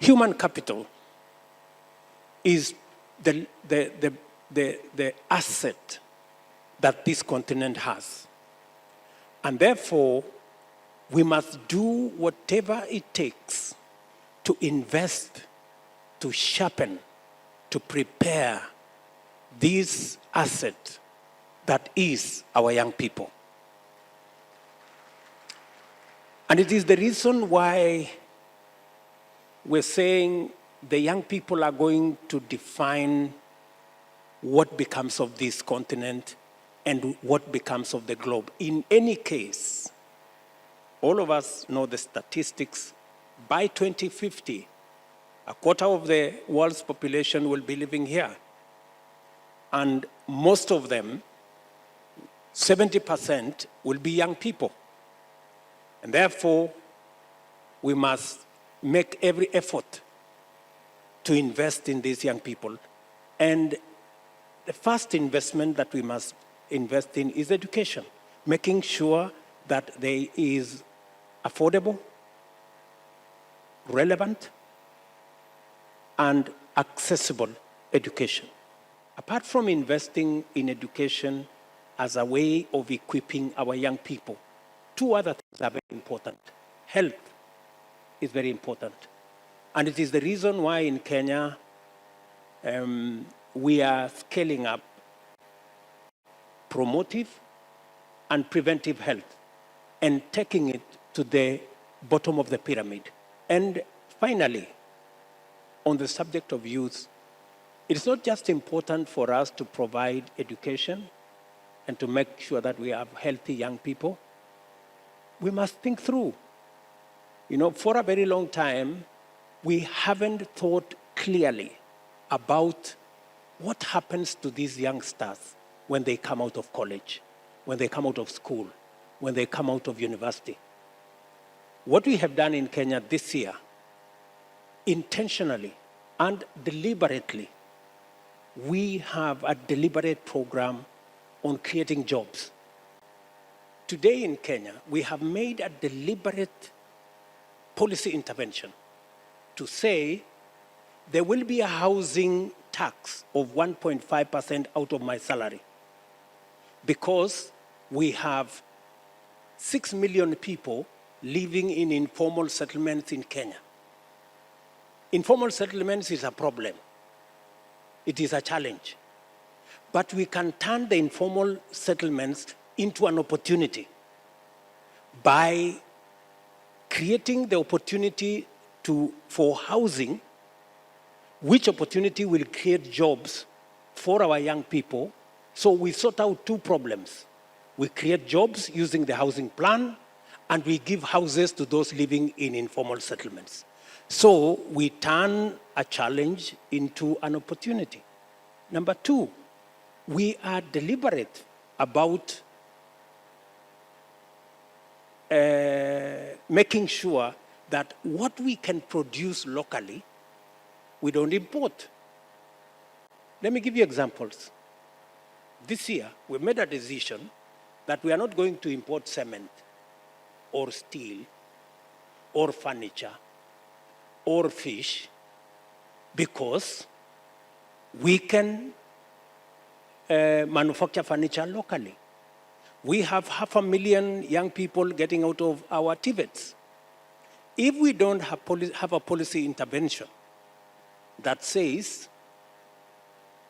human capital is the asset that this continent has. And therefore, we must do whatever it takes to invest, to sharpen, to prepare this asset that is our young people. And it is the reason why we're saying the young people are going to define what becomes of this continent and what becomes of the globe. In any case, all of us know the statistics. By 2050, a quarter of the world's population will be living here. And most of them, 70%, will be young people. And therefore, we must make every effort to invest in these young people. And the first investment that we must invest in is education, making sure that there is affordable, relevant, and accessible education. Apart from investing in education as a way of equipping our young people, two other things are very important. Health is very important. And it is the reason why in Kenya, we are scaling up promotive and preventive health and taking it to the bottom of the pyramid. And finally, on the subject of youth, it's not just important for us to provide education and to make sure that we have healthy young people. We must think through. You know, for a very long time, we haven't thought clearly about what happens to these youngsters when they come out of college, when they come out of school, when they come out of university. What we have done in Kenya this year, intentionally and deliberately, we have a deliberate program on creating jobs. Today in Kenya, we have made a deliberate policy intervention to say there will be a housing tax of 1.5% out of my salary because we have 6 million people living in informal settlements in Kenya. Informal settlements is a problem. It is a challenge. But we can turn the informal settlements into an opportunity by creating the opportunity for housing, which opportunity will create jobs for our young people. So we sort out two problems. We create jobs using the housing plan, and we give houses to those living in informal settlements. So we turn a challenge into an opportunity. Number two, we are deliberate about making sure that what we can produce locally, we don't import. Let me give you examples. This year, we made a decision that we are not going to import cement or steel or furniture or fish because we can manufacture furniture locally. We have 500,000 young people getting out of our TVETs. If we don't have a policy intervention that says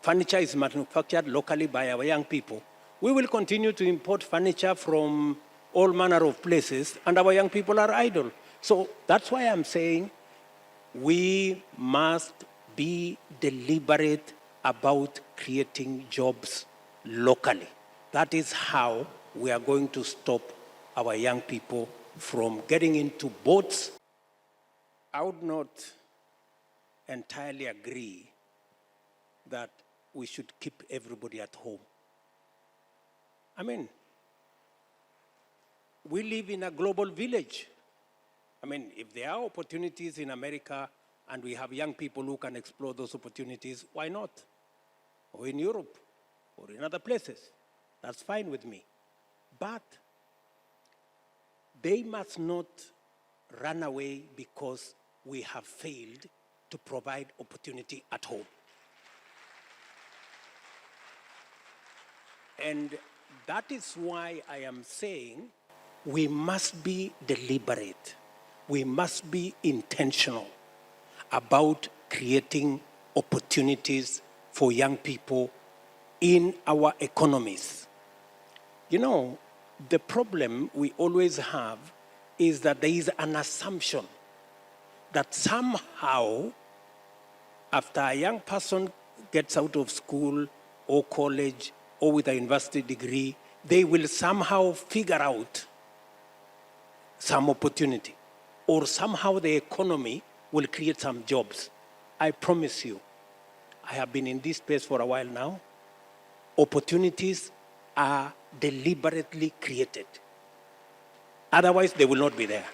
furniture is manufactured locally by our young people, we will continue to import furniture from all manner of places, and our young people are idle. So that's why I'm saying we must be deliberate about creating jobs locally. That is how we are going to stop our young people from getting into boats. I would not entirely agree that we should keep everybody at home. I mean, we live in a global village. I mean, if there are opportunities in America and we have young people who can explore those opportunities, why not? Or in Europe, or in other places. That's fine with me. But they must not run away because we have failed to provide opportunity at home. And that is why I am saying we must be deliberate. We must be intentional about creating opportunities for young people in our economies. You know, the problem we always have is that there is an assumption that somehow, after a young person gets out of school or college or with a university degree, they will somehow figure out some opportunity, or somehow the economy will create some jobs. I promise you, I have been in this space for a while now. Opportunities are deliberately created. Otherwise, they will not be there.